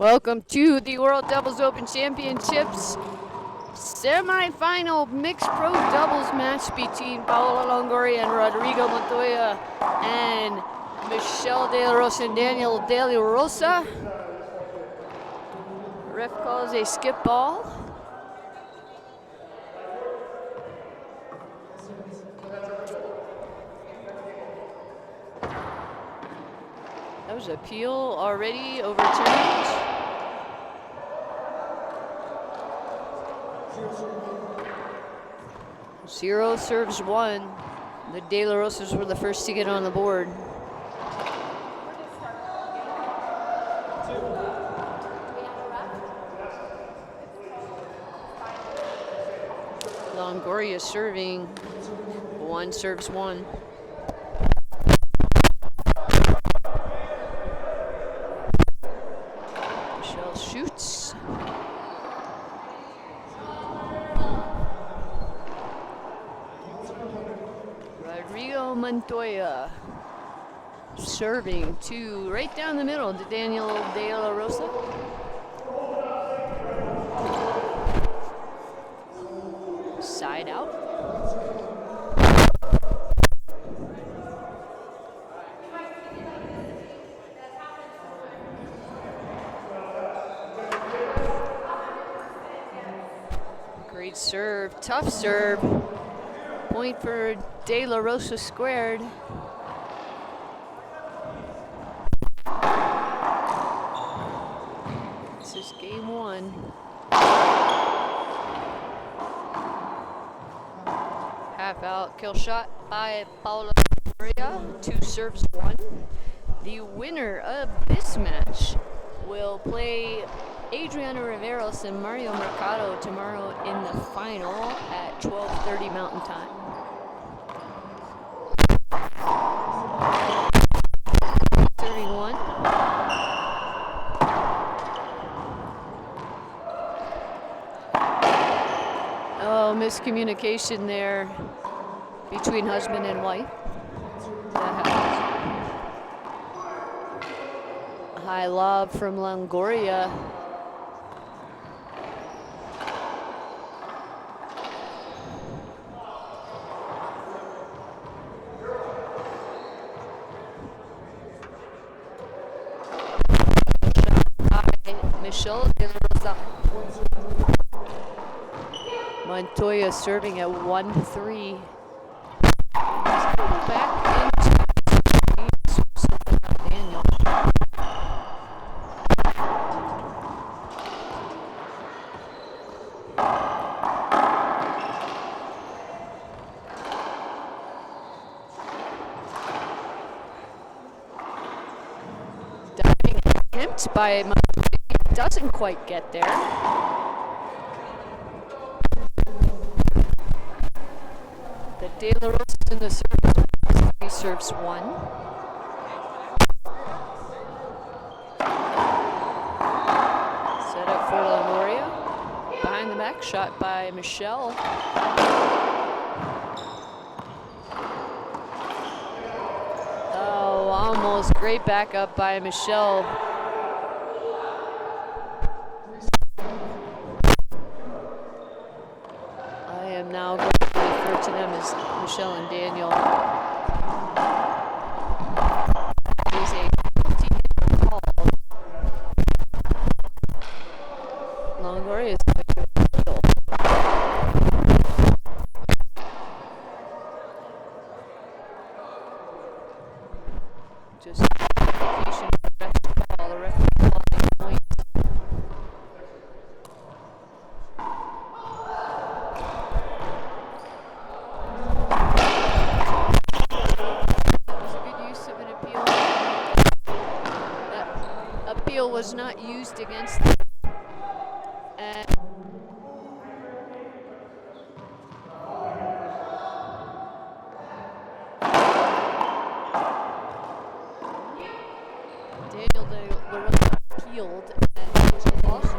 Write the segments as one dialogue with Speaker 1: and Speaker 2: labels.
Speaker 1: Welcome to the World Doubles Open Championships semi-final mixed pro doubles match between Paola Longoria and Rodrigo Montoya and Michelle De La Rosa and Daniel De La Rosa. Ref calls a skip ball. That was appeal already overturned. Zero serves one. The De La Rosas were the first to get on the board. Longoria serving. One serves one. Michelle shoots. Rodrigo Montoya serving to right down the middle to Daniel De La Rosa. Side out. Great serve, tough serve. Point for De La Rosa squared. This is game one. Half out kill shot by Paola Longoria. Two serves one. The winner of this match will play Adriana Riveros and Mario Mercado tomorrow in the final at 12:30 Mountain Time. Oh, miscommunication there between husband and wife. That happens. High lob from Longoria. Michelle De La Rosa. Montoya serving at 1-3. Back into Daniel. Diving attempt by Montoya. Doesn't quite get there. The De La Rosa in the service. He serves one. Set up for Longoria. Behind the back shot by Michelle. Oh, almost great backup by Michelle. Now going to refer to them as Michelle and Daniel. It is a 15-year call. Longoria is just indication of the call. The referee calling point. Was not used against them. And Daniel De La Rosa appealed and was a loss.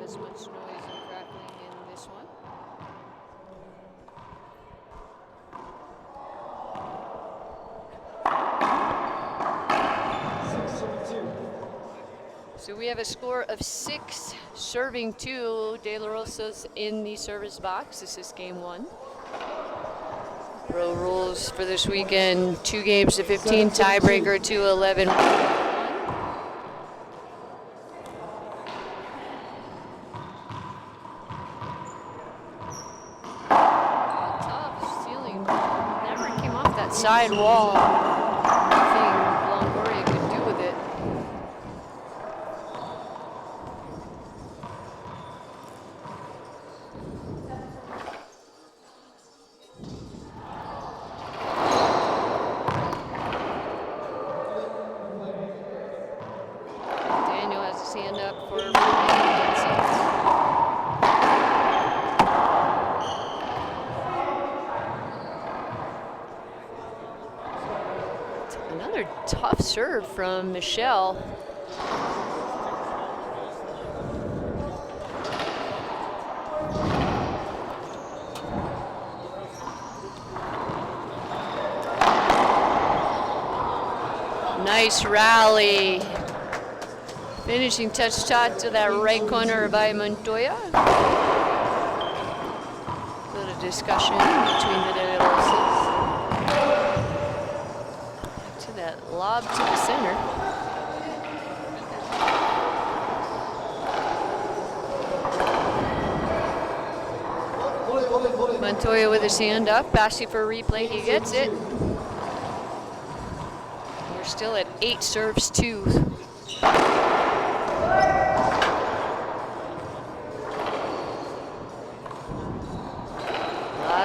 Speaker 1: as much noise and crackling in this one. So we have a score of 6 serving 2. De La Rosa's in the service box. This is game 1. Pro rules for this weekend: 2 games to 15, tiebreaker to 11. Tough stealing. Never came off that side wall. Nothing Longoria could do with it. Hand up for another tough serve from Michelle. Nice rally. Finishing touch shot to that right corner by Montoya. A little discussion between the De La Rosas. To that lob to the center. Montoya with his hand up, asking for a replay. He gets it. We're still at 8 serves 2.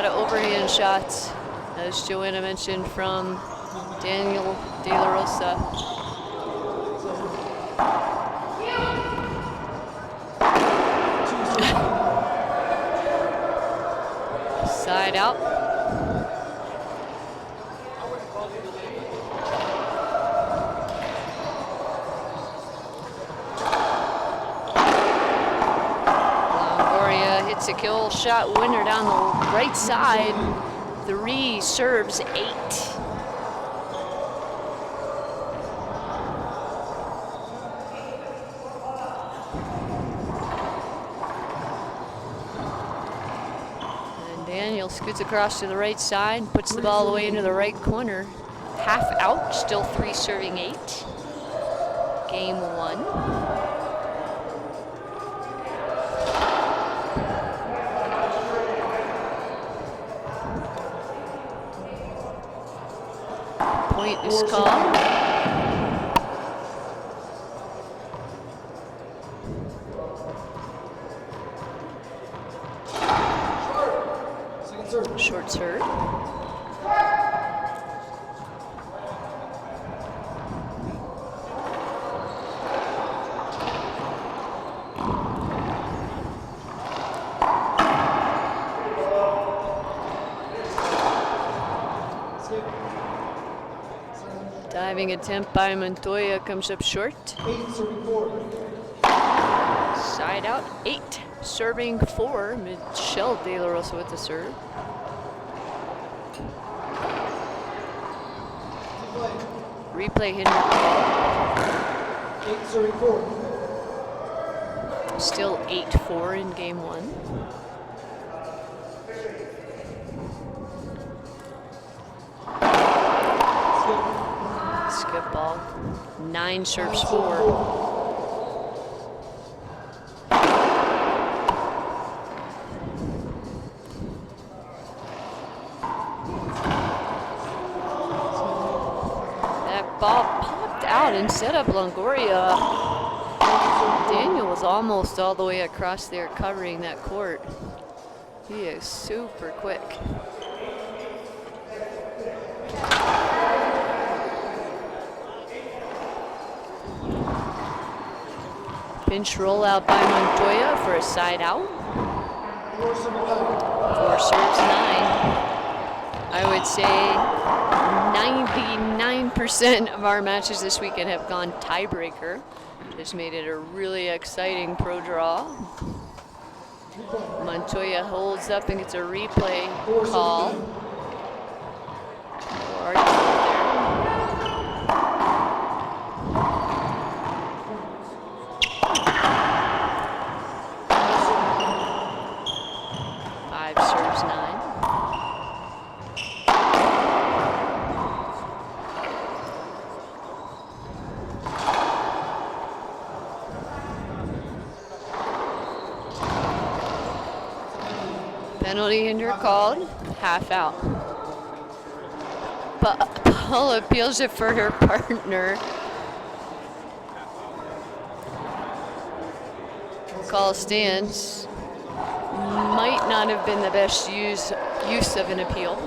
Speaker 1: Overhand shots, as Joanna mentioned, from Daniel De La Rosa. Side out. Hits a kill shot winner down the right side. 3 serves 8. And Daniel scoots across to the right side, puts the ball away into the right corner. Half out, still 3 serving 8. Game 1. Point is called. Short serve. Diving attempt by Montoya comes up short.
Speaker 2: 8 serving 4.
Speaker 1: Side out, 8 serving 4. Michelle De La Rosa with the serve. Replay hidden.
Speaker 2: 8 serving 4.
Speaker 1: Still 8-4 in game 1. Skip ball. 9 serves 4. Ball popped out and set up Longoria. Daniel was almost all the way across there covering that court. He is super quick. Pinch rollout by Montoya for a side out. 4 serves 9. I would say 99% of our matches this weekend have gone tiebreaker. Just made it a really exciting pro draw. Montoya holds up and gets a replay call. Five serves 9. Penalty hinder called, half out. But Paula appeals it for her partner. Call stands. Might not have been the best use of an appeal.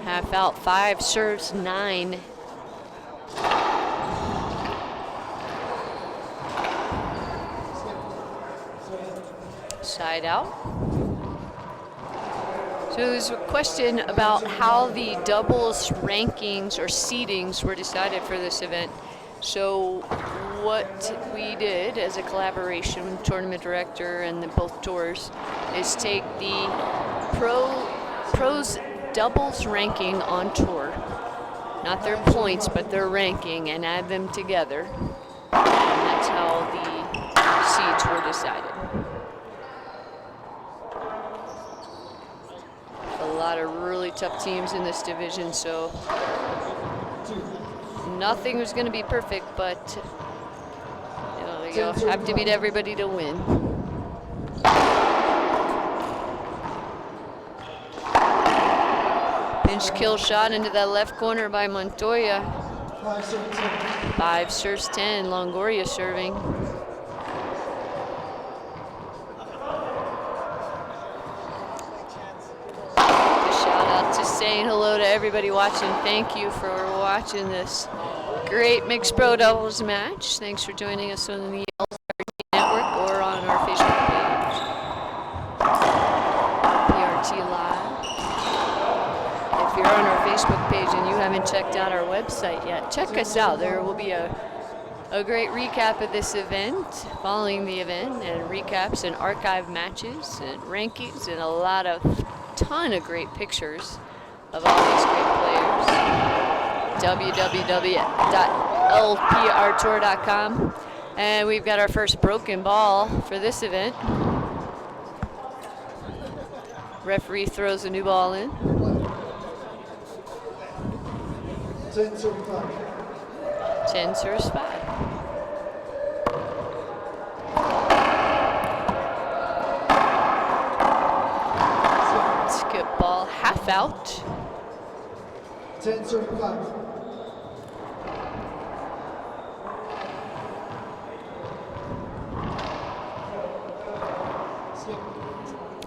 Speaker 1: Half out, 5 serves 9. Side out. So there's a question about how the doubles rankings or seedings were decided for this event. So what we did as a collaboration with the tournament director and both tours is take the pros doubles ranking on tour, not their points, but their ranking, and add them together. And that's how the seeds were decided. A lot of really tough teams in this division, so nothing was going to be perfect, but you'll have to beat everybody to win. Pinch kill shot into that left corner by Montoya. 5 serves 10, Longoria serving. Saying hello to everybody watching. Thank you for watching this great mixed pro doubles match. Thanks for joining us on the PRT Network or on our Facebook page. PRT Live. If you're on our Facebook page and you haven't checked out our website yet, check us out. There will be a great recap of this event, following the event, and recaps and archive matches and rankings and a ton of great pictures of all these great players. www.lprtour.com. And we've got our first broken ball for this event. Referee throws a new ball in. 10 serves 5. 10 serves 5. Skip ball, half out.
Speaker 2: 10 serves 5.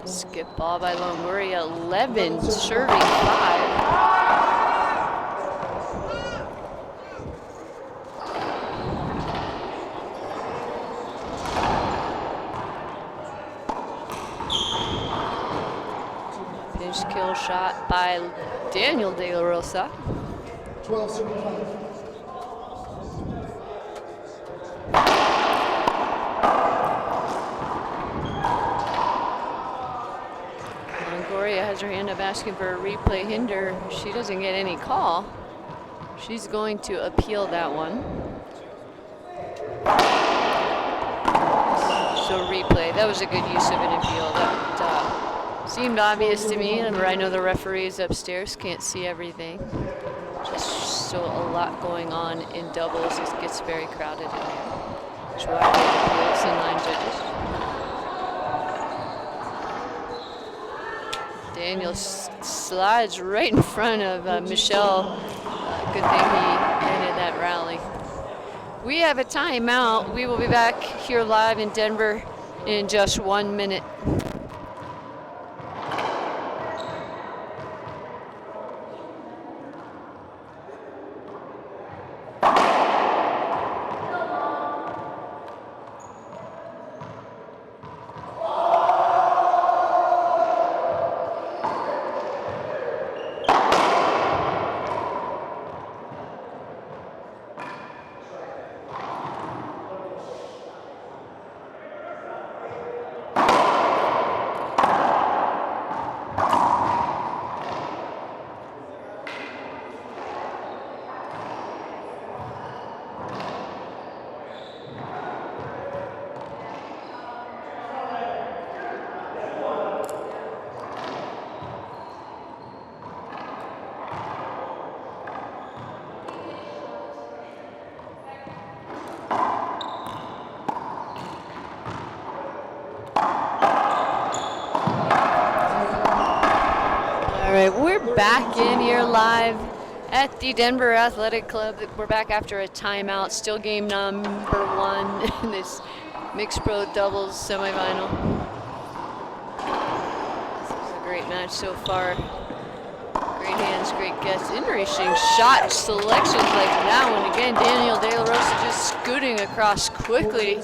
Speaker 1: Skip ball by Longoria, 11 serving 5. Pinch kill shot by Daniel De La Rosa.
Speaker 2: 12 serving 5.
Speaker 1: Longoria has her hand up asking for a replay hinder. She doesn't get any call. She's going to appeal that one. So replay. That was a good use of an appeal. That seemed obvious to me. And I know the referees upstairs can't see everything. Just so a lot going on in doubles. It gets very crowded in there. That's why we have appeals and 9 judges. Daniel slides right in front of Michelle. Good thing he ended that rally. We have a timeout. We will be back here live in Denver in just 1 minute. back in here live at the Denver Athletic Club. We're back after a timeout. Still game number 1 in this mixed pro doubles semifinal. This is a great match so far. Great hands, great gets. Interesting shot selections like that one. Again, Daniel De La Rosa just scooting across quickly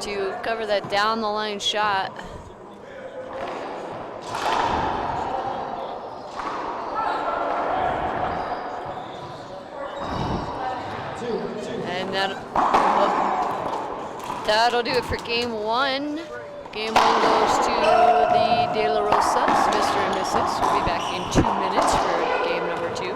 Speaker 1: to cover that down the line shot. And that'll do it for game 1. Game 1 goes to the De La Rosas, Mr. and Mrs. We'll be back in 2 minutes for game number 2.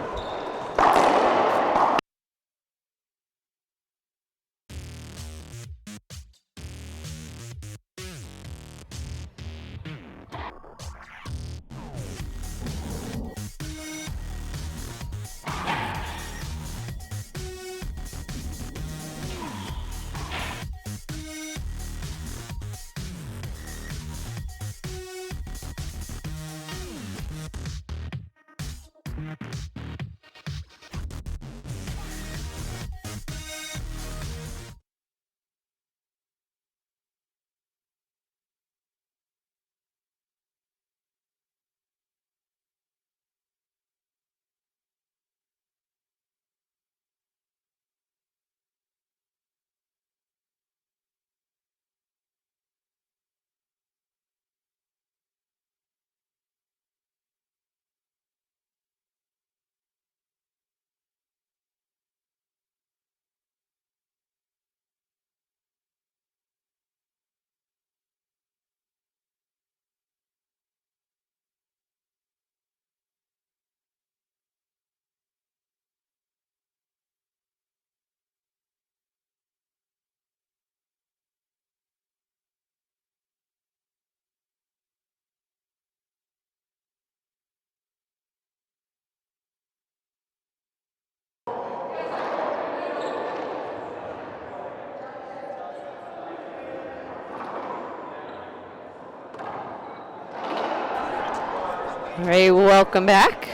Speaker 1: All right, welcome back.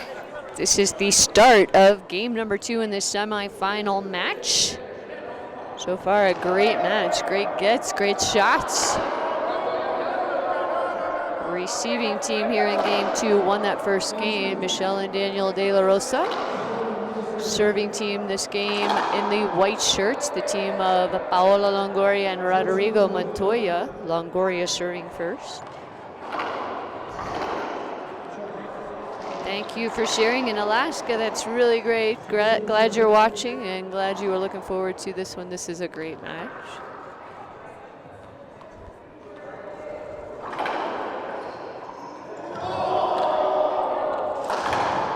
Speaker 1: This is the start of game number 2 in this semifinal match. So far, a great match. Great gets, great shots. Receiving team here in game 2 won that first game, Michelle and Daniel De La Rosa. Serving team this game in the white shirts, the team of Paola Longoria and Rodrigo Montoya. Longoria serving first. Thank you for sharing in Alaska. That's really great. Glad you're watching and glad you were looking forward to this one. This is a great match.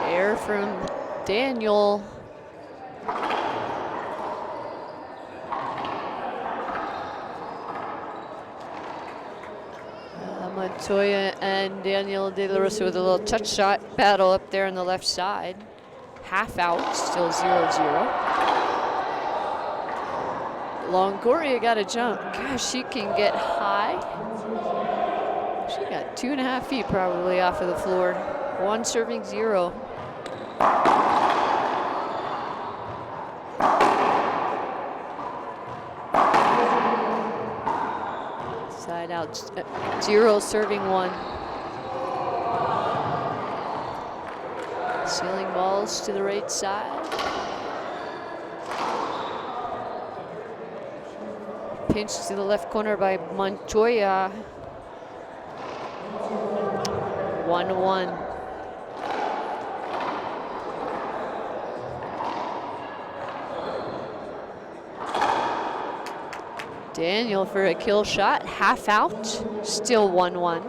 Speaker 1: Air from Daniel. Montoya and Daniel De La Rosa with a little touch shot battle up there on the left side. Half out, still 0-0. Longoria got a jump. Gosh, she can get high. She got 2.5 feet probably off of the floor. 1 serving 0. Side out, 0 serving 1. Sealing balls to the right side. Pinch to the left corner by Montoya. 1-1. Daniel for a kill shot, half out, still 1-1.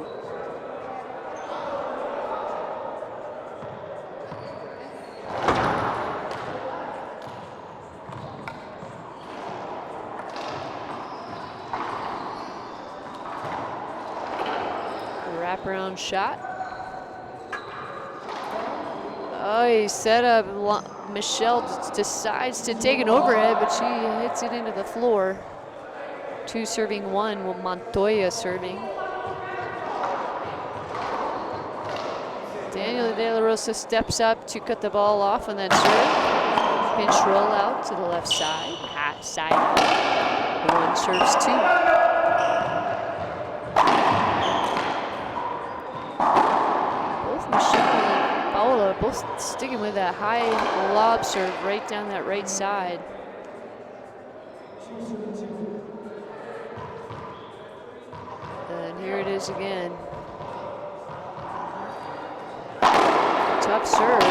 Speaker 1: Wraparound shot. Oh, he set up. Michelle decides to take an overhead, but she hits it into the floor. 2 serving 1, Montoya serving. Daniel De La Rosa steps up to cut the ball off on that serve. Pinch roll out to the left side. Side out. One serves two. Both Michelle and Paola both sticking with that high lob serve right down that right side. And here it is again. Tough serve.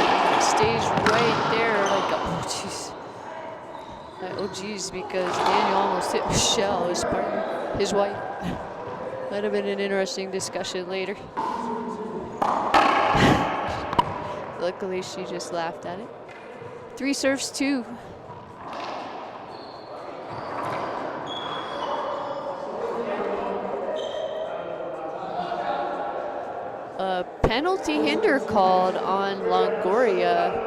Speaker 1: Stays right there like, oh jeez. Oh geez, because Daniel almost hit Michelle, his partner, his wife. Might have been an interesting discussion later. Luckily, she just laughed at it. 3 serves, 2. A penalty hinder called on Longoria.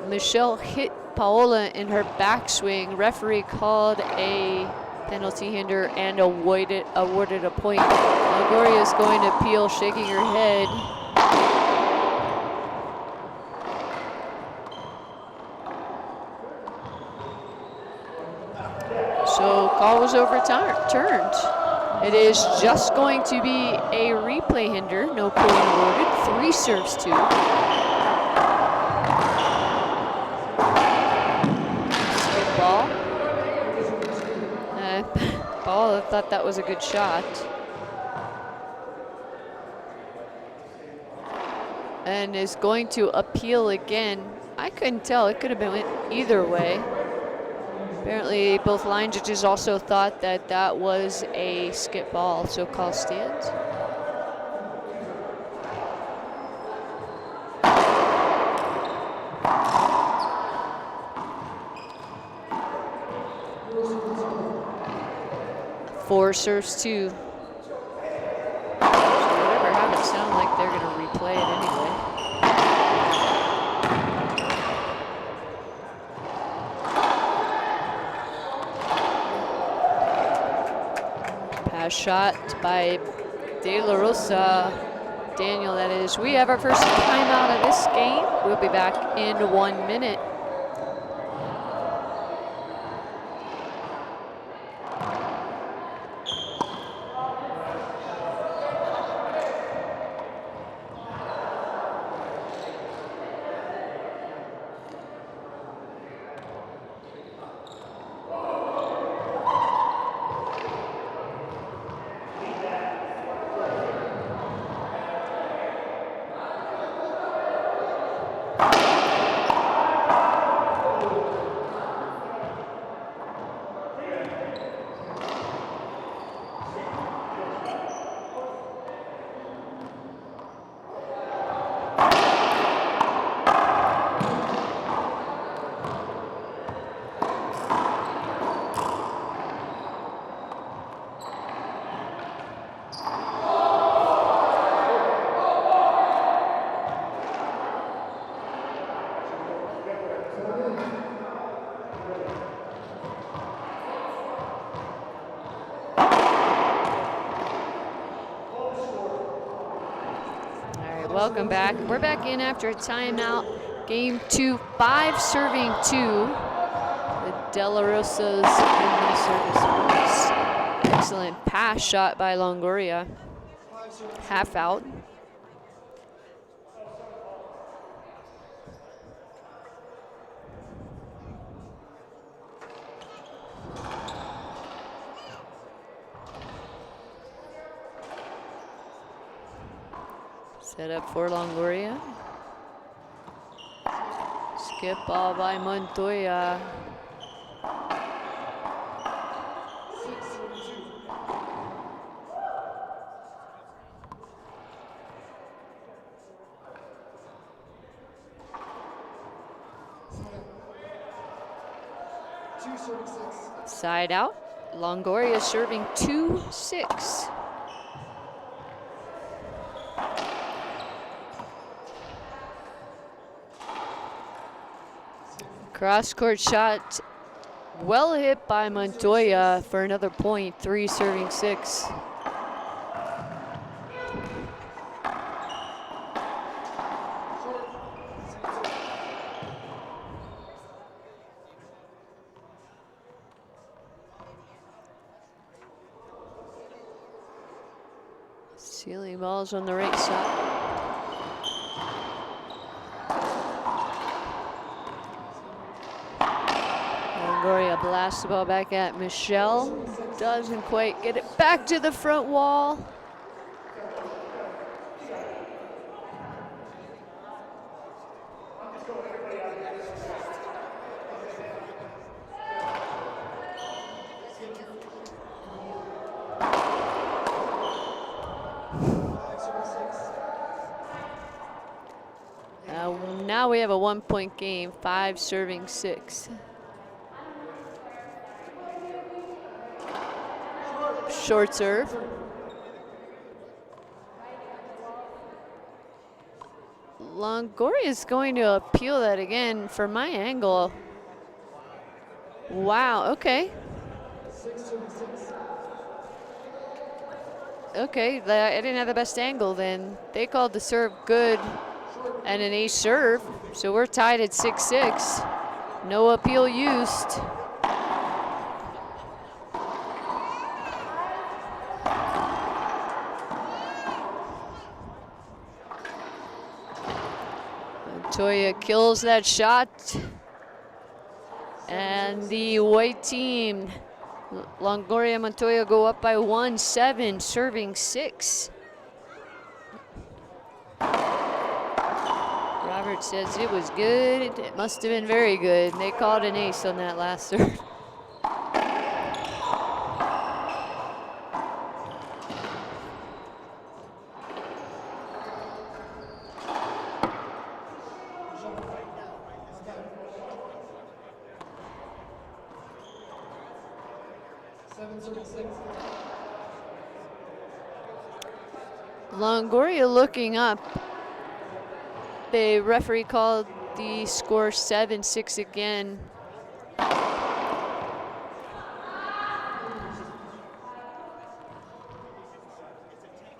Speaker 1: Michelle hit Paola in her backswing. Referee called a penalty hinder and awarded a point. Longoria is going to appeal, shaking her head. So call was overturned. It is just going to be a replay hinder, no point awarded. 3 serves, 2. Skip ball. Paul thought that was a good shot. And is going to appeal again. I couldn't tell, it could have been either way. Apparently, both line judges also thought that that was a skip ball, so call stands. Four serves, 2. So whatever happened, sound like they're going to replay it anyway. Pass shot by De La Rosa. Daniel, that is. We have our first timeout of this game. We'll be back in 1 minute. Welcome back. We're back in after a timeout. Game 2, 5 serving 2. The De La Rosas in the service points. Excellent pass shot by Longoria. Half out. Set up for Longoria. Skip ball by Montoya. Side out. Longoria serving 2-6. Cross-court shot, well hit by Montoya for another point, 3 serving 6. Ceiling balls on the right side. Longoria blasts the ball back at Michelle. Doesn't quite get it back to the front wall. Now we have a 1-point game, 5 serving 6. Short serve. Longoria is going to appeal that again for my angle. Wow, okay. Okay, I didn't have the best angle then. They called the serve good and an ace serve, so we're tied at 6-6. No appeal used. Montoya kills that shot. And the white team, Longoria and Montoya, go up by 1-7, serving 6. Robert says it was good. It must have been very good. They called an ace on that last serve. Longoria looking up. The referee called the score 7-6 again.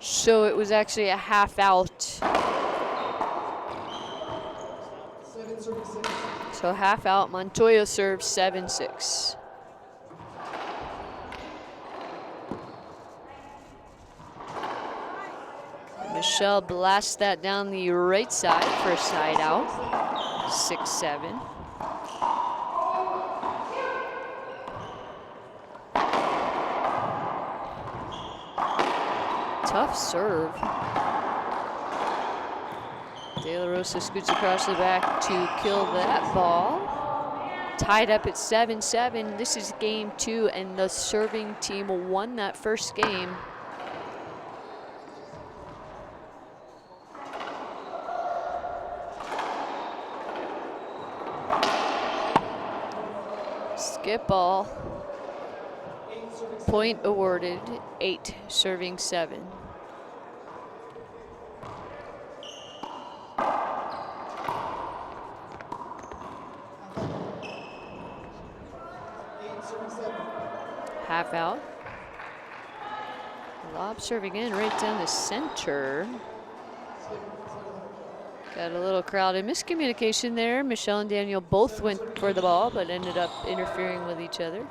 Speaker 1: So it was actually a half out. So half out, Montoya serves 7-6. Michelle blasts that down the right side for a side out. 6-7. Tough serve. De La Rosa scoots across the back to kill that ball. Tied up at 7-7. This is game 2, and the serving team won that first game. Skip ball. Point awarded, 8, serving 7. Half out. Lob serve again, right down the center. Got a little crowded miscommunication there. Michelle and Daniel both went for the ball, but ended up interfering with each other.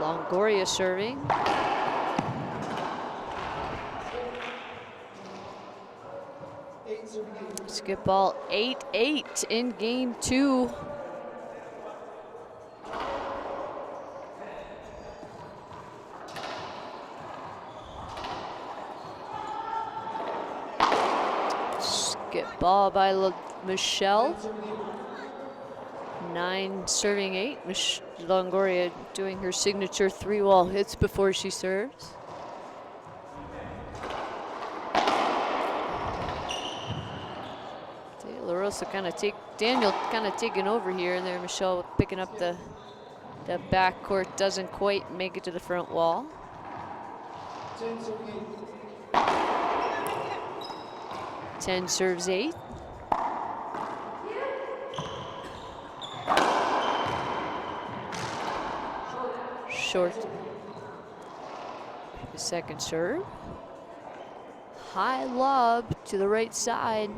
Speaker 1: Longoria serving. Skip ball 8-8 in game 2. Skip ball by Michelle. 9 serving 8. Longoria doing her signature 3-wall hits before she serves. De La Rosa Daniel kind of taking over here, and there Michelle picking up the backcourt, doesn't quite make it to the front wall. 10 serves 8. Short. The second serve. High lob to the right side.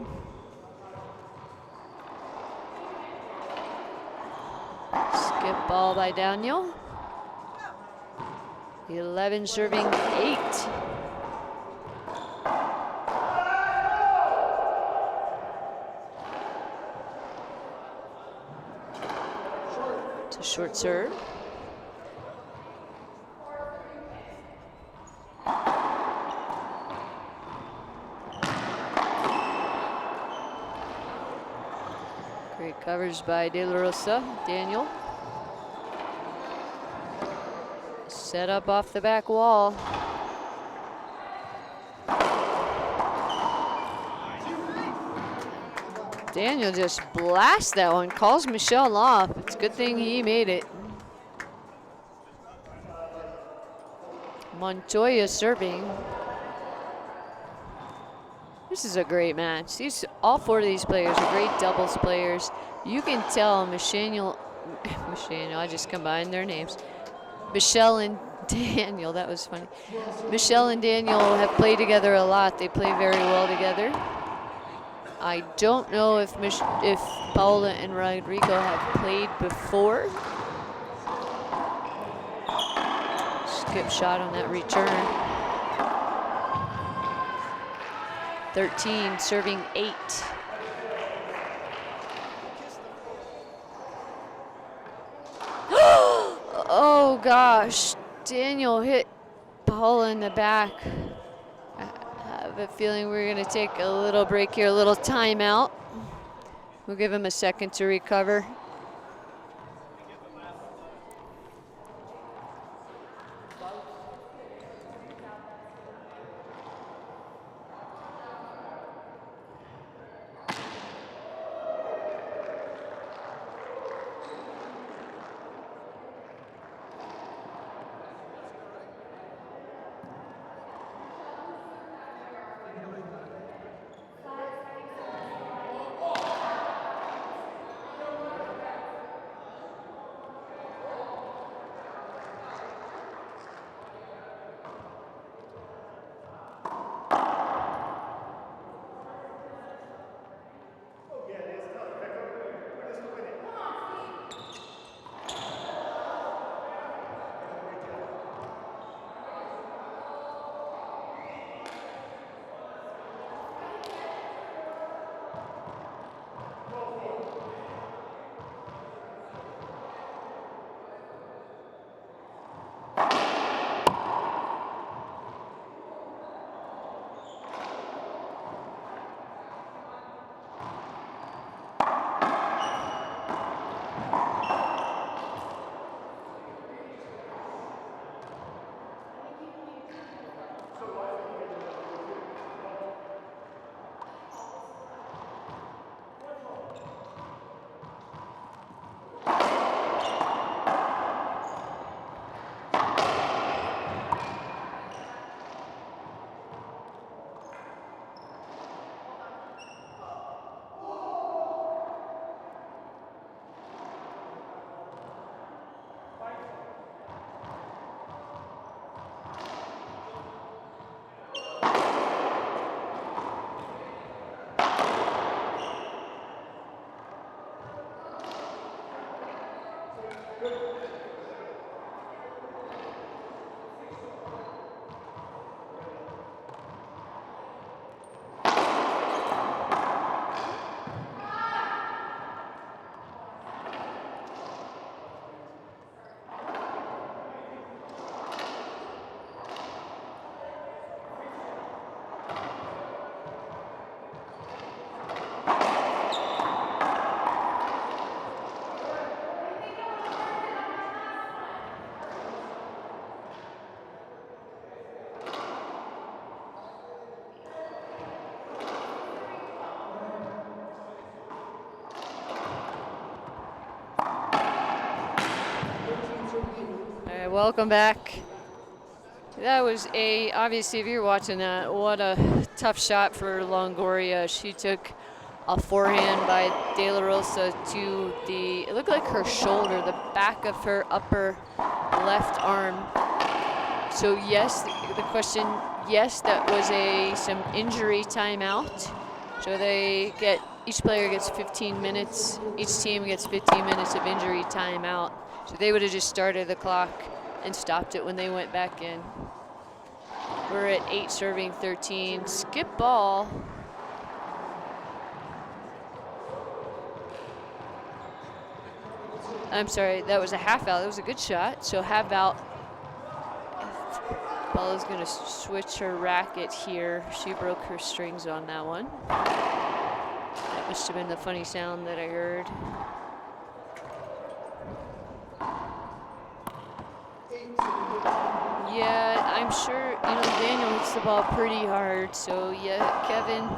Speaker 1: Skip ball by Daniel. 11 serving 8. It's a short serve. Great coverage by De La Rosa. Daniel. Set up off the back wall. Daniel just blasts that one, calls Michelle off. It's a good thing he made it. Montoya serving. This is a great match. All 4 of these players are great doubles players. You can tell Michelle, I just combined their names. Michelle and Daniel, that was funny. Michelle and Daniel have played together a lot. They play very well together. I don't know if Paula and Rodrigo have played before. Skip shot on that return. 13 serving 8. Oh gosh, Daniel hit Paula in the back. I have a feeling we're gonna take a little break here, a little timeout. We'll give him a second to recover. Welcome back. That was obviously if you're watching that, what a tough shot for Longoria. She took a forehand by De La Rosa to it looked like her shoulder, the back of her upper left arm. So yes, the question, yes, that was some injury timeout. So each player gets 15 minutes, each team gets 15 minutes of injury timeout. So they would have just started the clock and stopped it when they went back in. We're at 8 serving 13. Skip ball. I'm sorry, that was a half out. That was a good shot. So half out. Bella's going to switch her racket here. She broke her strings on that one. That must have been the funny sound that I heard. Yeah, I'm sure, you know, Daniel hits the ball pretty hard. So yeah, Kevin,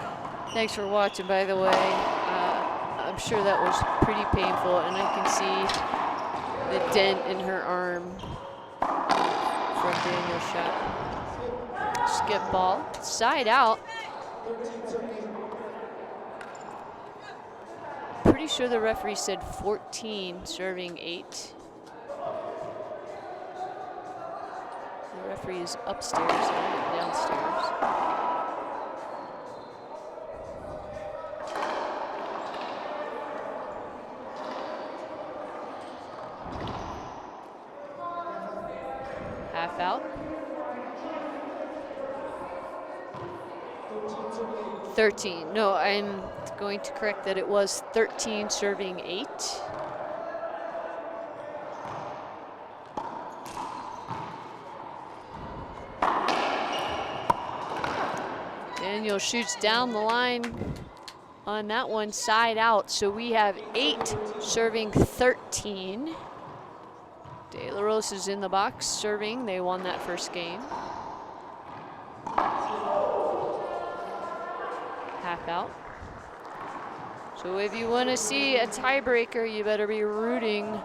Speaker 1: thanks for watching, by the way. I'm sure that was pretty painful, and I can see the dent in her arm from Daniel's shot. Skip ball, side out. Pretty sure the referee said 14, serving 8. The referee is upstairs, not downstairs. Half out. 13. No, I'm going to correct that. It was 13 serving 8. Daniel shoots down the line on that one, side out. So we have 8 serving 13. De La Rosa is in the box serving. They won that first game. Half out. So if you want to see a tiebreaker, you better be rooting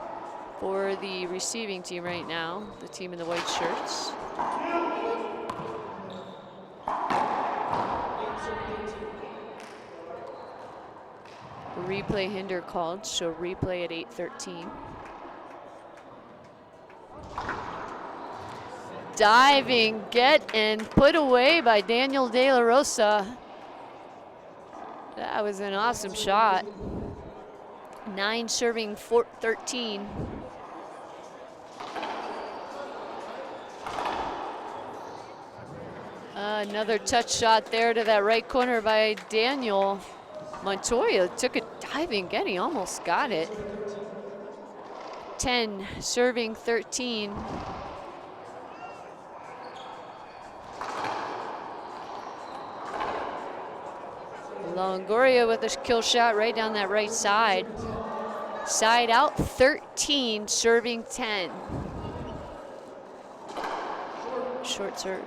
Speaker 1: for the receiving team right now, the team in the white shirts. Replay hinder called, so replay at 8:13. Diving get and put away by Daniel De La Rosa. That was an awesome shot. 9 serving 13. Another touch shot there to that right corner by Daniel. Montoya took a diving get, he almost got it. 10 serving 13. Longoria with a kill shot right down that right side. Side out 13, serving 10. Short serve.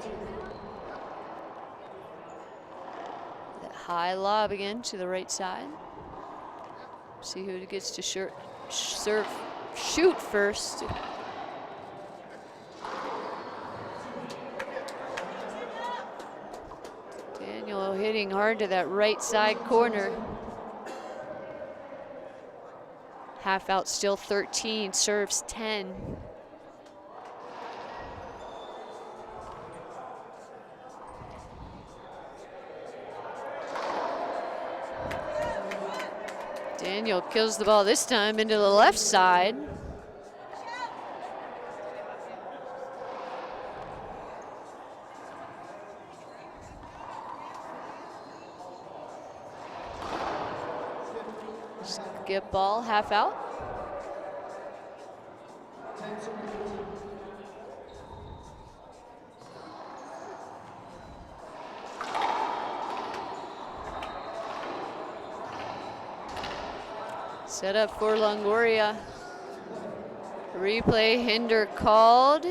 Speaker 1: That high lob again to the right side. See who gets to shoot first. Daniel hitting hard to that right side corner. Half out still 13, serves 10. Daniel kills the ball this time into the left side. Skip ball, half out. Set up for Longoria. Replay hinder called.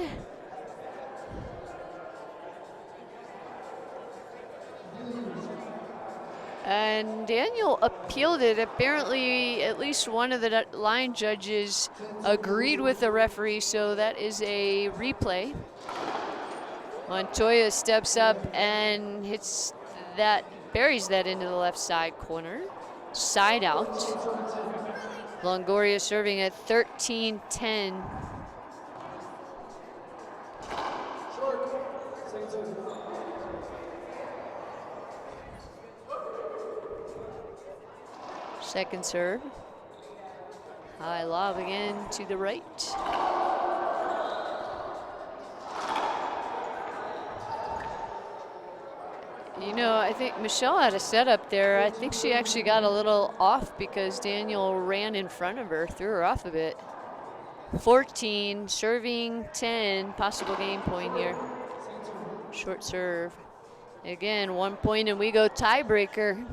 Speaker 1: And Daniel appealed it. Apparently, at least one of the line judges agreed with the referee, so that is a replay. Montoya steps up and hits that, buries that into the left side corner. Side out. Longoria serving at 13-10. Second serve. High lob again to the right. You know, I think Michelle had a setup there. I think she actually got a little off because Daniel ran in front of her, threw her off a bit. 14, serving 10, possible game point here. Short serve. Again, 1 point and we go tiebreaker.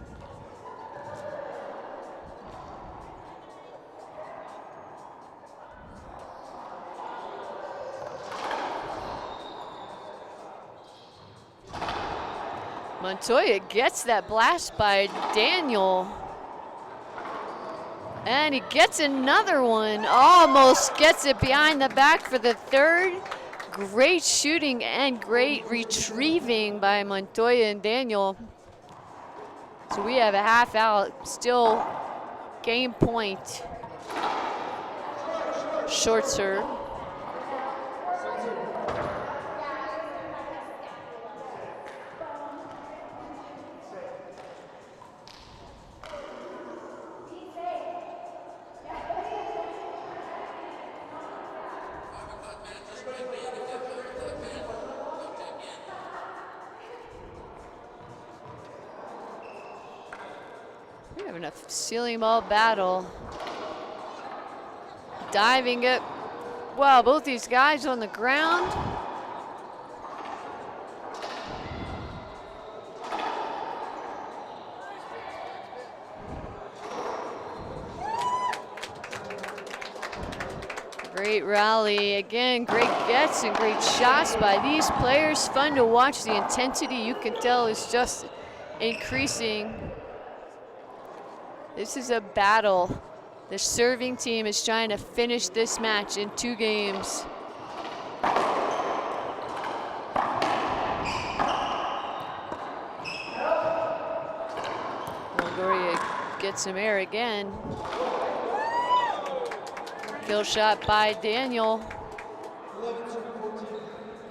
Speaker 1: Montoya gets that blast by Daniel. And he gets another one. Almost gets it behind the back for the third. Great shooting and great retrieving by Montoya and Daniel. So we have a half out, still game point. Short serve. We're having a ceiling ball battle. Diving it. Wow, both these guys on the ground. Great rally. Again, great gets and great shots by these players. Fun to watch. The intensity, you can tell, is just increasing. This is a battle. The serving team is trying to finish this match in 2 games. Longoria gets some air again. Kill shot by Daniel.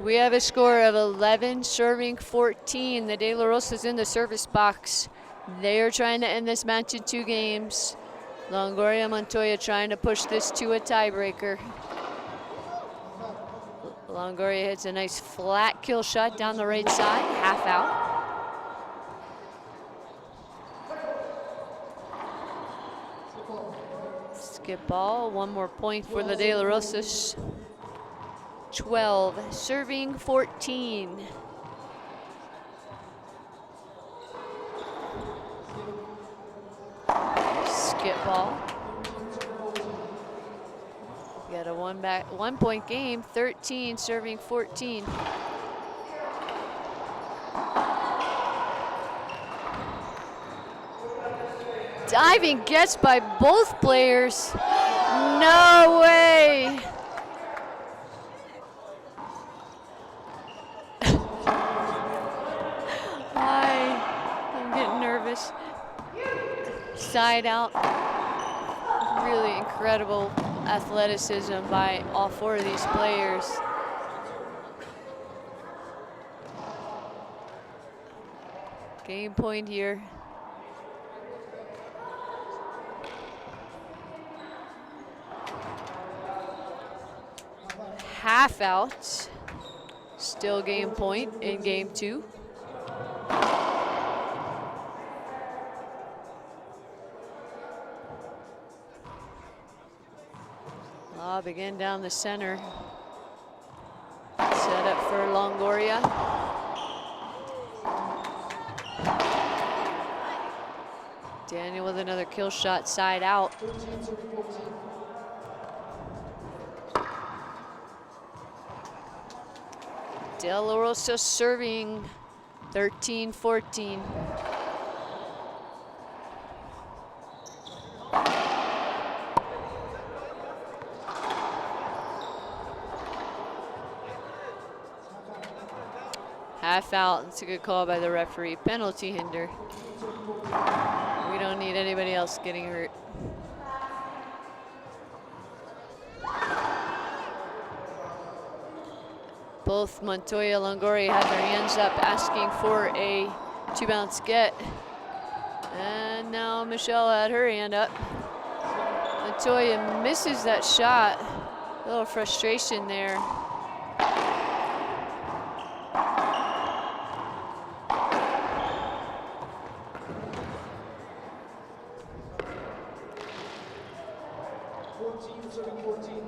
Speaker 1: We have a score of 11, serving 14. The De La Rosa's in the service box. They are trying to end this match in 2 games. Longoria Montoya trying to push this to a tiebreaker. Longoria hits a nice flat kill shot down the right side, half out. Skip ball, 1 more point for the De La Rosas. 12, serving 14. Skip ball. We got a 1 point game, 13, serving 14. Diving gets by both players. No way. I'm getting nervous. Side out. Really incredible athleticism by all 4 of these players. Game point here. Half out. Still game point in game 2. Lob again down the center. Set up for Longoria. Daniel with another kill shot, side out. De La Rosa serving 13-14. Half out. It's a good call by the referee. Penalty hinder. We don't need anybody else getting hurt. Both Montoya and Longoria had their hands up asking for a 2-bounce get. And now Michelle had her hand up. Montoya misses that shot. A little frustration there.
Speaker 2: 14, serving 14.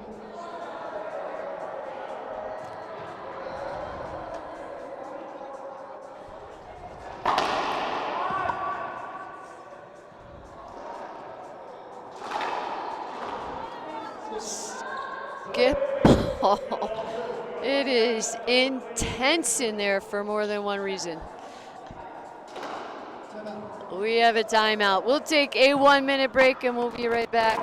Speaker 1: Skip ball. It is intense in there for more than one reason. We have a timeout. We'll take a 1-minute break and we'll be right back.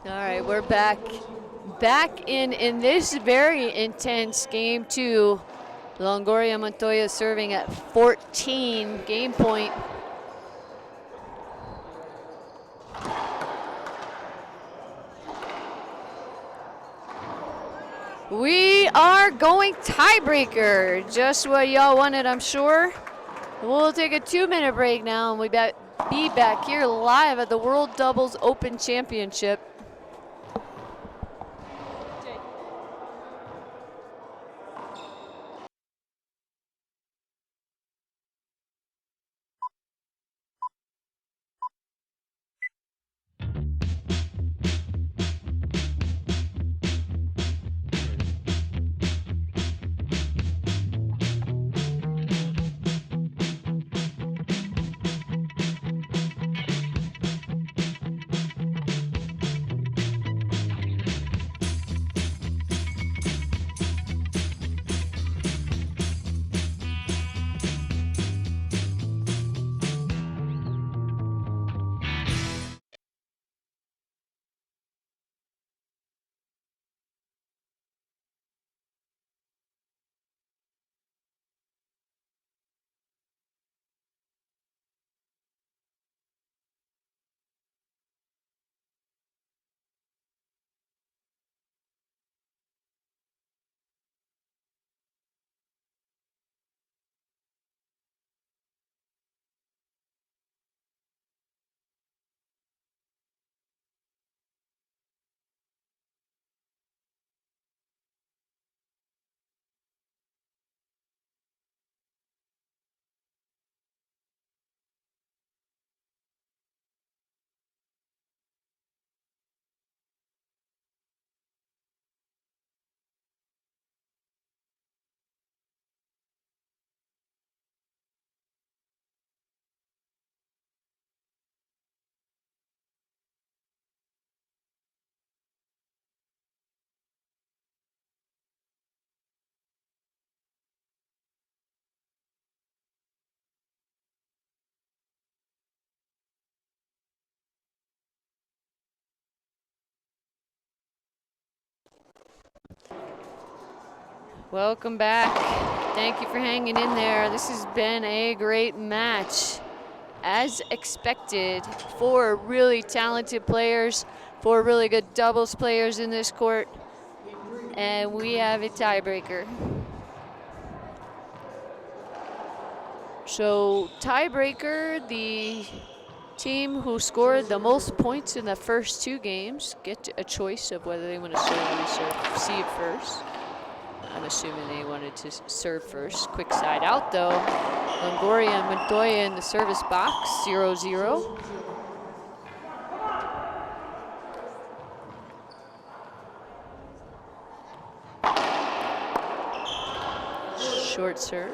Speaker 1: All right, we're back in this very intense game two. Longoria Montoya serving at 14, game point. We are going tiebreaker, just what y'all wanted, I'm sure. We'll take a 2-minute break now and we'll be back here live at the World Doubles Open Championship. Welcome back. Thank you for hanging in there. This has been a great match. As expected, 4 really talented players, 4 really good doubles players in this court, and we have a tiebreaker. So tiebreaker, the Team who scored the most points in the first 2 games get a choice of whether they want to serve or receive first. I'm assuming they wanted to serve first. Quick side out though. Longoria and Montoya in the service box, 0-0. Short serve.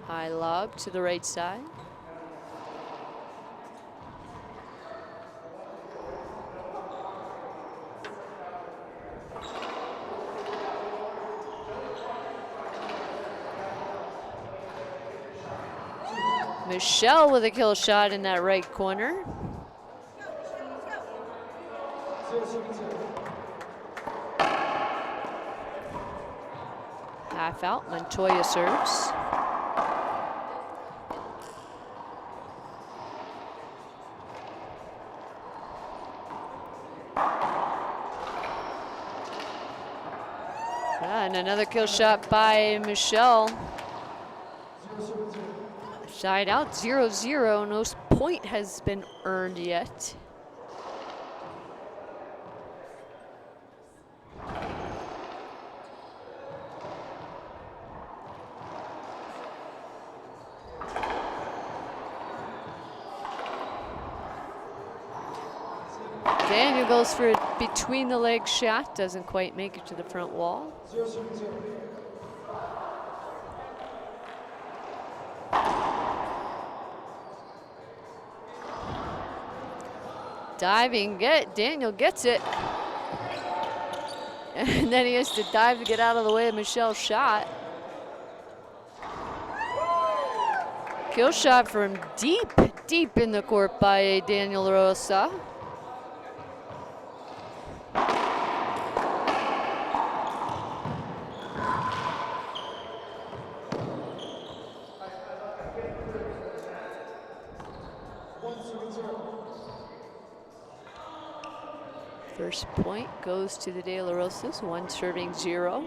Speaker 1: High lob to the right side. Michelle with a kill shot in that right corner. Half out, Montoya serves. And another kill shot by Michelle. Side out, 0-0. No point has been earned yet. Daniel goes for a between the legs shot, doesn't quite make it to the front wall.
Speaker 2: 0-0.
Speaker 1: Diving, Daniel gets it. And then he has to dive to get out of the way of Michelle's shot. Kill shot from deep in the court by Daniel Rosa. First point goes to the De La Rosas, 1 serving 0.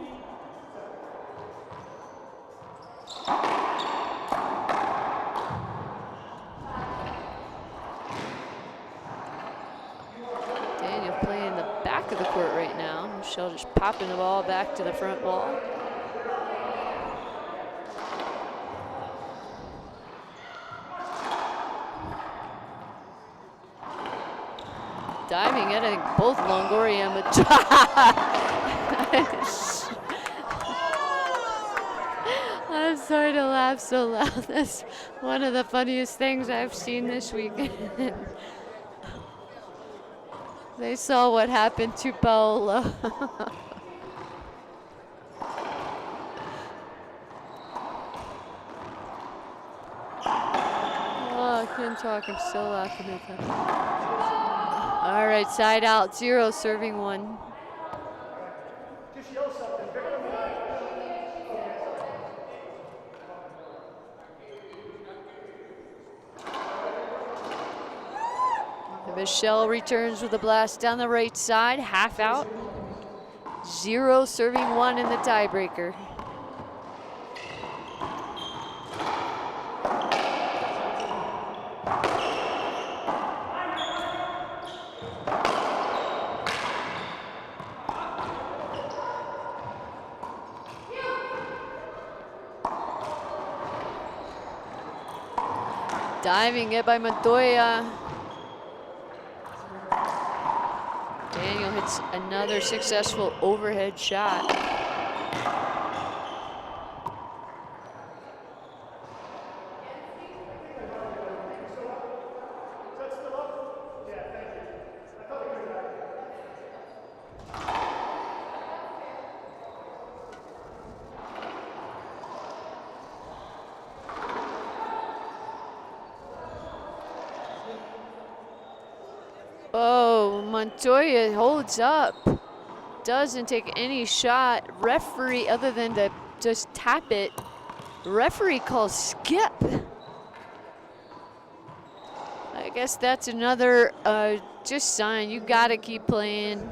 Speaker 1: Daniel playing the back of the court right now. Michelle just popping the ball back to the front wall. Diving it, I think both Longoria and I'm sorry to laugh so loud. That's one of the funniest things I've seen this week. They saw what happened to Paola. Oh, I can't talk, I'm still laughing at that. All right, side out, 0 serving 1. Michelle returns with a blast down the right side, half out. 0 serving 1 in the tiebreaker. Diving it by Montoya. Daniel hits another successful overhead shot. Oh, Montoya holds up. Doesn't take any shot. Referee, other than to just tap it, referee calls skip. I guess that's another just sign. You gotta keep playing.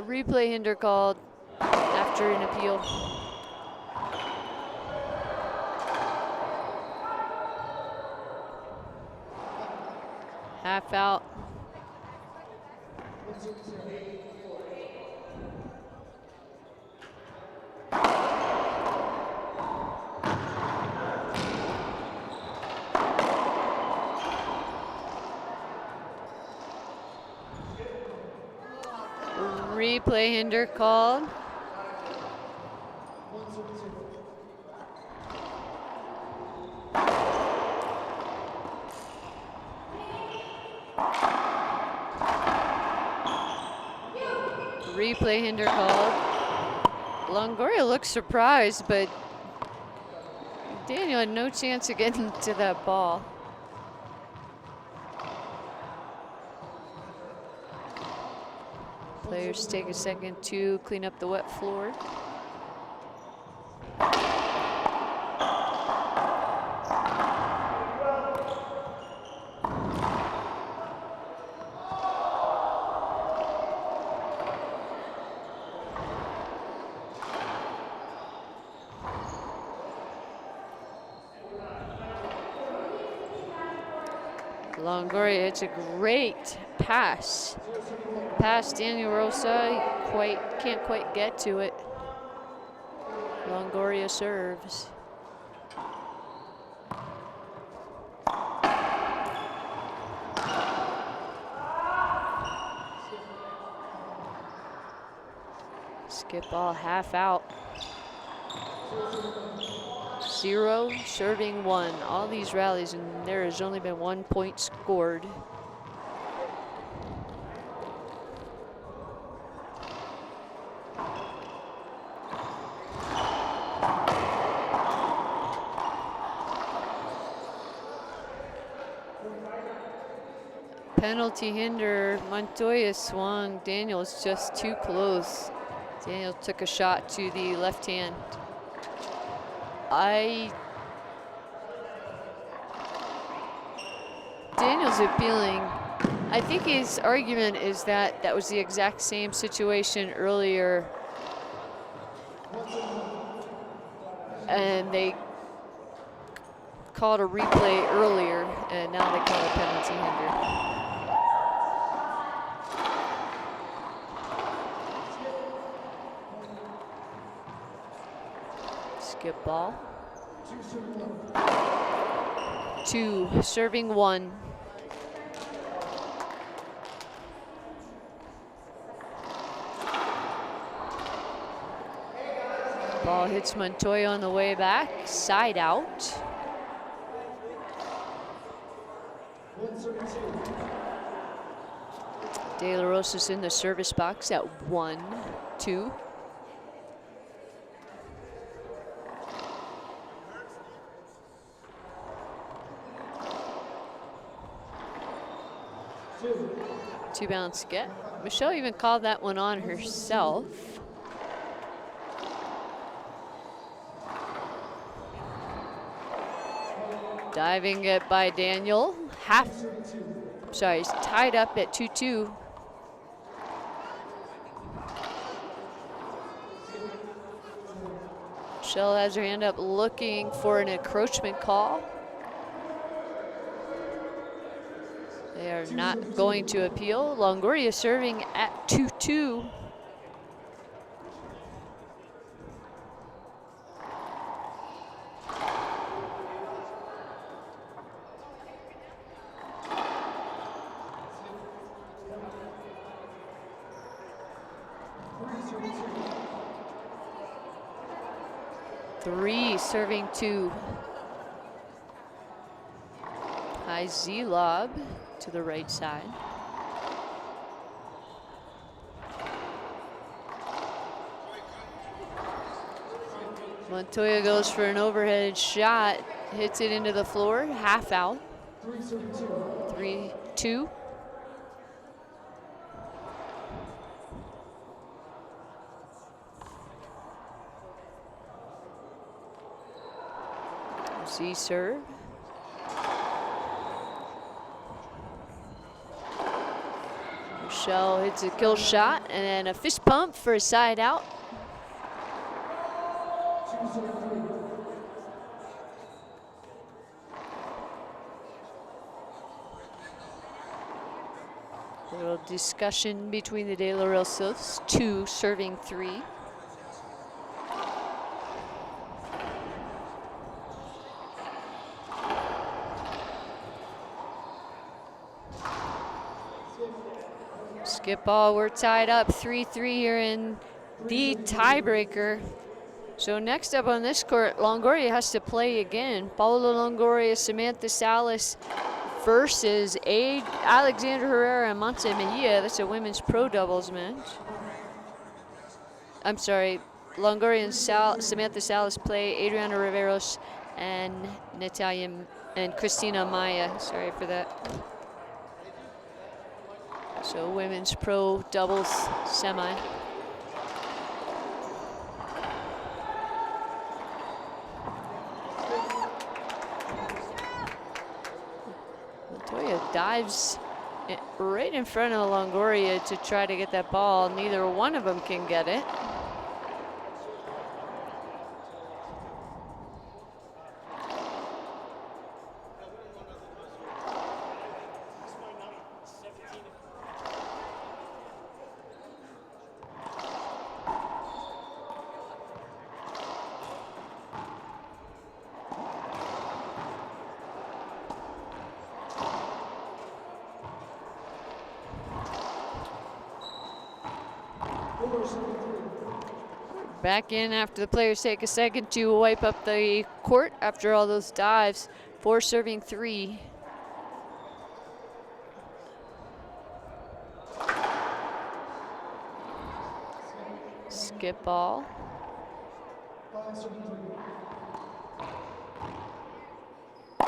Speaker 1: replay hinder called after an appeal. Half out. Replay hinder called. Replay hinder called. Longoria looks surprised, but Daniel had no chance of getting to that ball. Players take a second to clean up the wet floor. Longoria, it's a great pass. Pass Daniel Rosa, can't quite get to it. Longoria serves. Skip ball, half out. 0, serving 1. All these rallies, and there has only been 1 point scored. Penalty hinder, Montoya swung. Daniel's just too close. Daniel took a shot to the left hand. Daniel's appealing. I think his argument is that that was the exact same situation earlier, and they called a replay earlier, and now they call a penalty hinder. Skip ball. 2, serving 1. Ball hits Montoya on the way back, side out. De La Rosa's in the service box at 1-2. Two bounce get. Michelle even called that one on herself. Diving it by Daniel. He's tied up at 2-2. Michelle has her hand up looking for an encroachment call. They are not going to appeal. Longoria serving at 2-2. Three serving 2. High Z lob to the right side. Montoya goes for an overhead shot, hits it into the floor, half out. 3-2. Z serve. Michelle hits a kill shot and then a fist pump for a side out.
Speaker 2: 2-3.
Speaker 1: A little discussion between the De La Rosas, 2 serving 3. Skip ball, we're tied up 3-3 here in the tiebreaker. So next up on this court, Longoria has to play again. Paula Longoria, Samantha Salas versus Alexander Herrera and Montse Mejia. That's a women's pro doubles match. I'm sorry, Longoria and Samantha Salas play Adriana Riveros and Natalia and Christina Maya. Sorry for that. So women's pro doubles semi. Montoya dives right in front of Longoria to try to get that ball. Neither one of them can get it. Back in after the players take a second to wipe up the court after all those dives. 4 serving 3. Skip ball.
Speaker 2: 5 serving 3.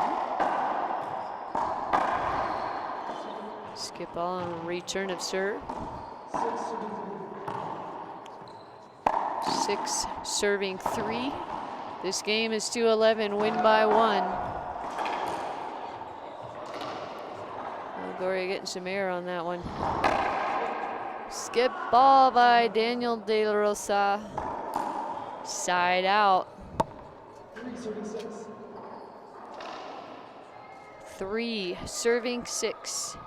Speaker 1: Skip ball and return of serve.
Speaker 2: 6 serving 3.
Speaker 1: 6 serving 3. This game is 2-11, win by 1. Longoria getting some air on that one. Skip ball by Daniel De La Rosa. Side out.
Speaker 2: 3 serving 6.
Speaker 1: 3 serving 6.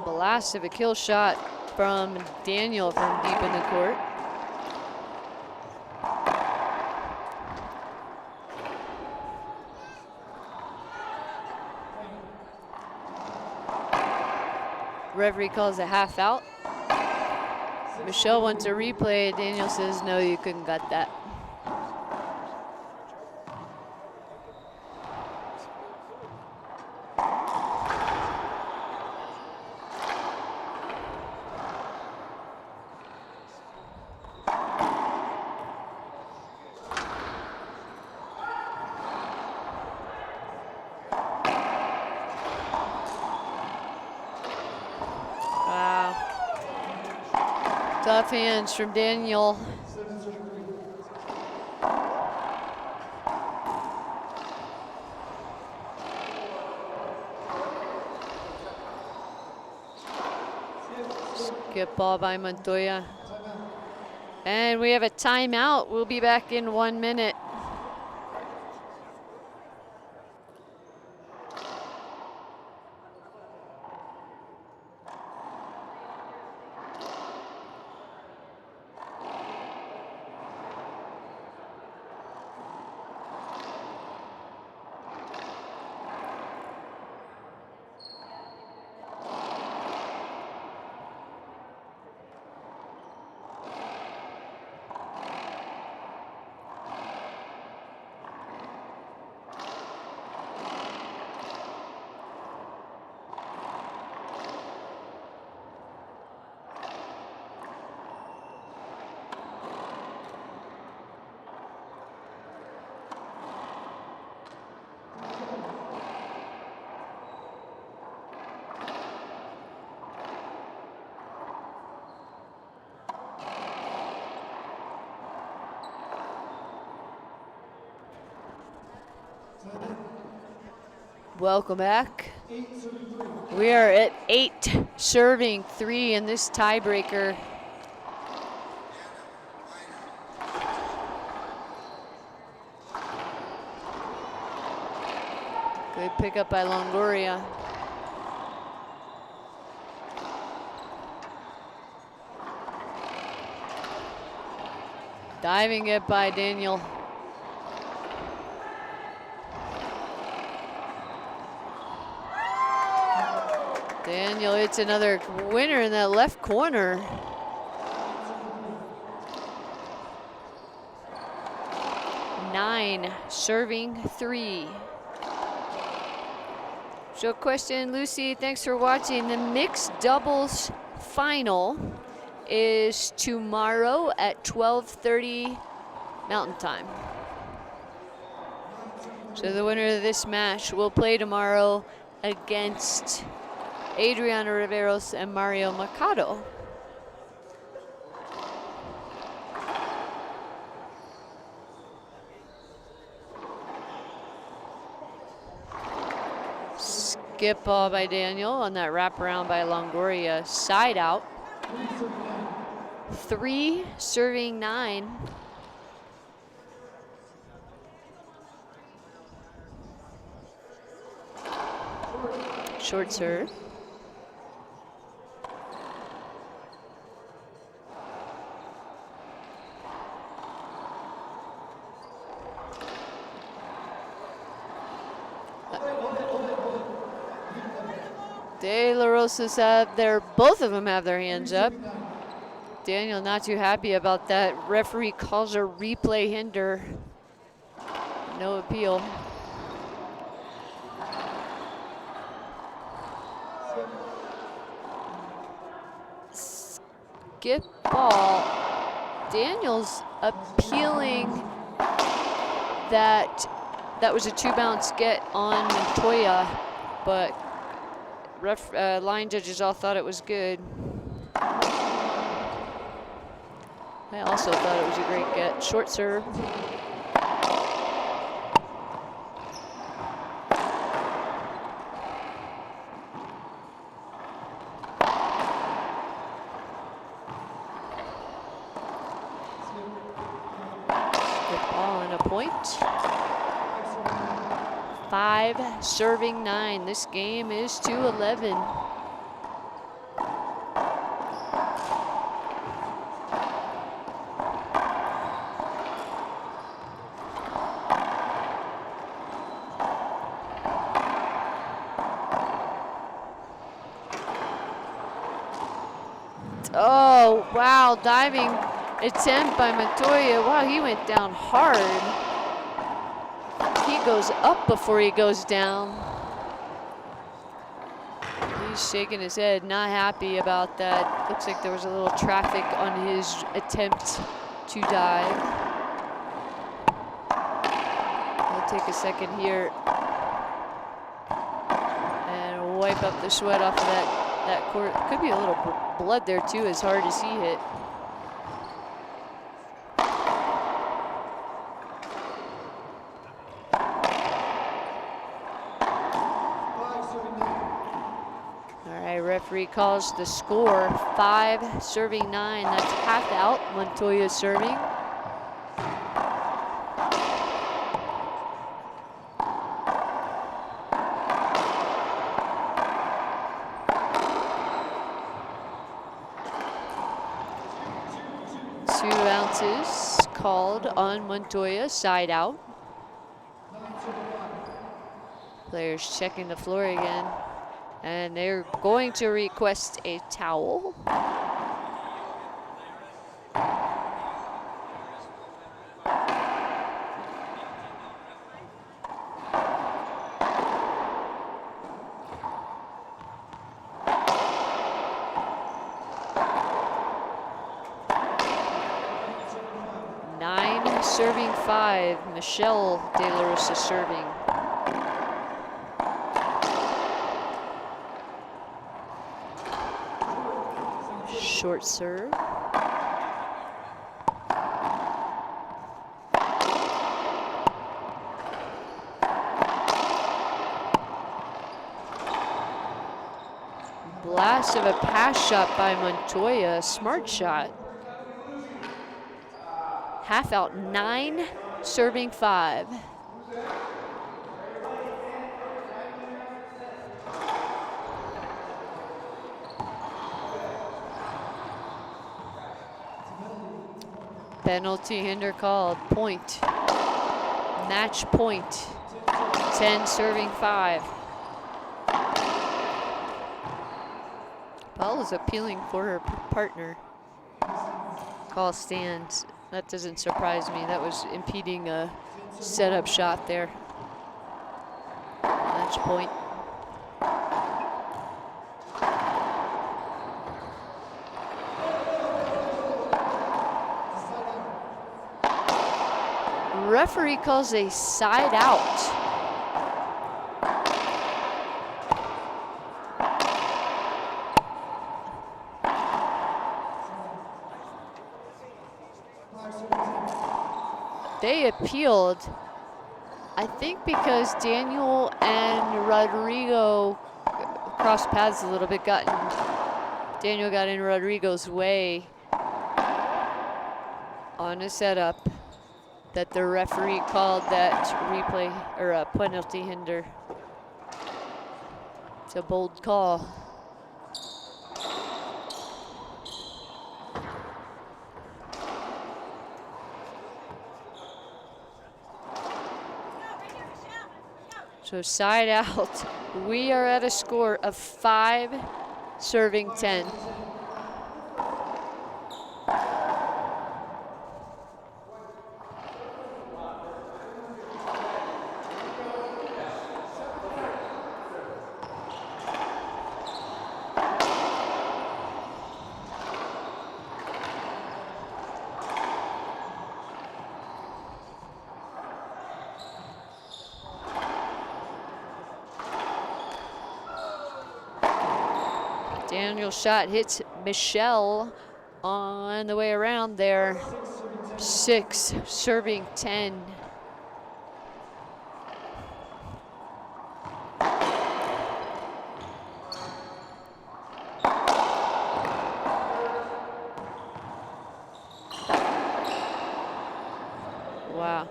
Speaker 1: Blast of a kill shot from Daniel from deep in the court. Referee calls a half out. Michelle wants a replay. Daniel says, no, you couldn't got that. Tough hands from Daniel.
Speaker 2: 7 serving 3.
Speaker 1: Skip ball by Montoya. And we have a timeout. We'll be back in 1 minute. Welcome back.
Speaker 2: 8 serving 3.
Speaker 1: We are at 8 serving 3 in this tiebreaker. Good pickup by Longoria. Diving it by Daniel. Daniel hits another winner in that left corner. Nine, serving 3. So question, Lucy, thanks for watching. The mixed doubles final is tomorrow at 12:30 Mountain Time. So the winner of this match will play tomorrow against Adriana Riveros and Mario Mercado. Skip ball by Daniel on that wraparound by Longoria. Side out. 3 serving 9. Short serve. De La Rosa's both of them have their hands up. Daniel not too happy about that. Referee calls a replay hinder. No appeal. Skip ball. Daniel's appealing that was a 2-bounce get on Montoya, but line judges all thought it was good. I also thought it was a great get. Short serve. Good ball and a point. 5 serving 9. This game is to 11. Oh, wow, diving attempt by Montoya. Wow, he went down hard. He goes up before he goes down. He's shaking his head, not happy about that. Looks like there was a little traffic on his attempt to dive. We'll take a second here and wipe up the sweat off of that court. Could be a little blood there too, as hard as he hit. Referee calls the score. 5 serving 9. That's half out. Montoya serving. Two ounces called on Montoya. Side out. Players checking the floor again. And they're going to request a towel. Nine serving 5. Michelle De La Rosa serving. Short serve. pass of a pass shot by Montoya, smart shot. Half out 9, serving 5. Penalty hinder called, point. Match point, 10 serving 5. Paula's appealing for her partner. Call stands. That doesn't surprise me. That was impeding a setup shot there. Match point. Referee calls a side out. They appealed, I think, because Daniel and Rodrigo crossed paths a little bit. Daniel got in Rodrigo's way on a setup that the referee called that replay or a penalty hinder. It's a bold call. So side out. We are at a score of 5 serving 10. Daniel's shot hits Michelle on the way around there. 6 serving 10. Wow.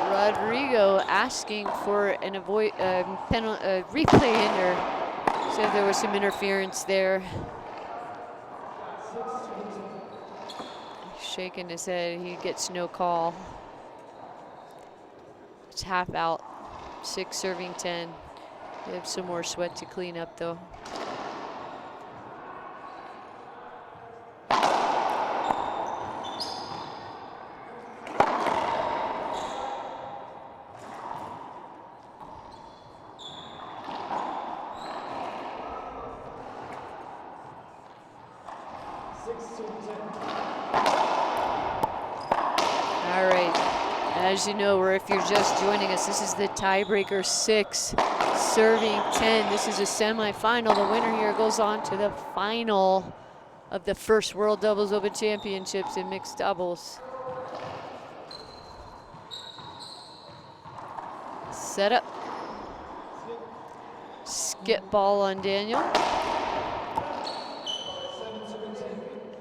Speaker 1: Rodrigo asking for an replay hinder. Said there was some interference there. Shaking his head, he gets no call. It's half out, 6 serving 10. They have some more sweat to clean up though. All right, as you know, or if you're just joining us, this is the tiebreaker 6, serving 10. This is a semifinal. The winner here goes on to the final of the first World Doubles Open Championships in mixed doubles. Set up. Skip ball on Daniel.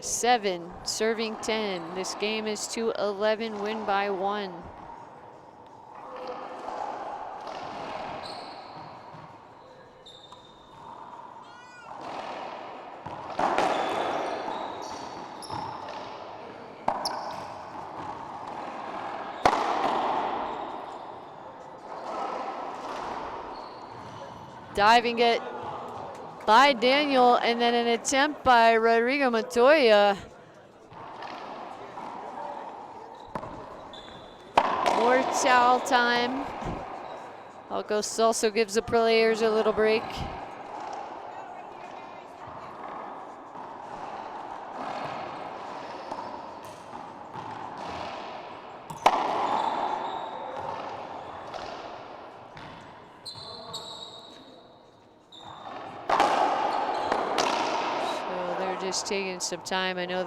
Speaker 1: 7, serving 10. This game is to 11, win by 1. Diving it by Daniel, and then an attempt by Rodrigo Montoya. More towel time. August also gives the players a little break. Taking some time. I know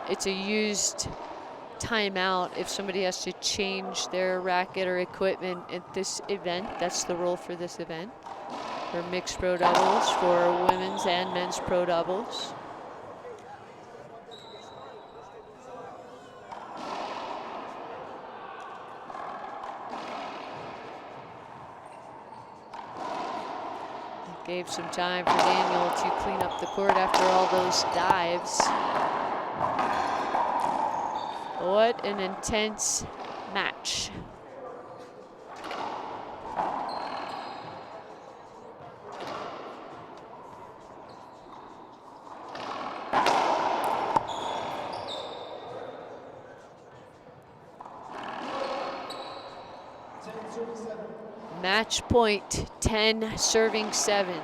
Speaker 1: it's a used timeout if somebody has to change their racket or equipment at this event. That's the rule for this event. For mixed pro doubles, for women's and men's pro doubles. Gave some time for Daniel to clean up the court after all those dives. What an intense match. Match point, 10 serving 7.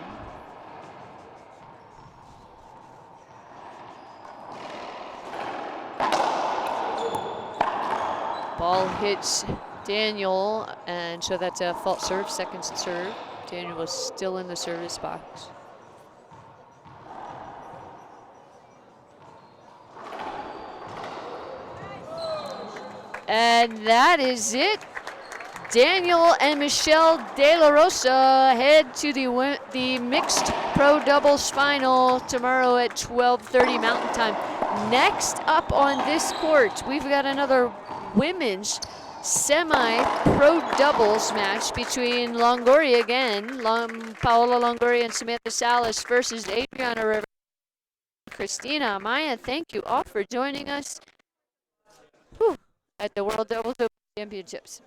Speaker 1: Ball hits Daniel, and so that's a fault serve, second serve. Daniel was still in the service box. And that is it. Daniel and Michelle De La Rosa head to the mixed pro doubles final tomorrow at 12:30 Mountain Time. Next up on this court, we've got another women's semi-pro doubles match between Longoria again, Paola Longoria and Samantha Salas versus Adriana Rivera. Christina Amaya, thank you all for joining us at the World Doubles Open Championships.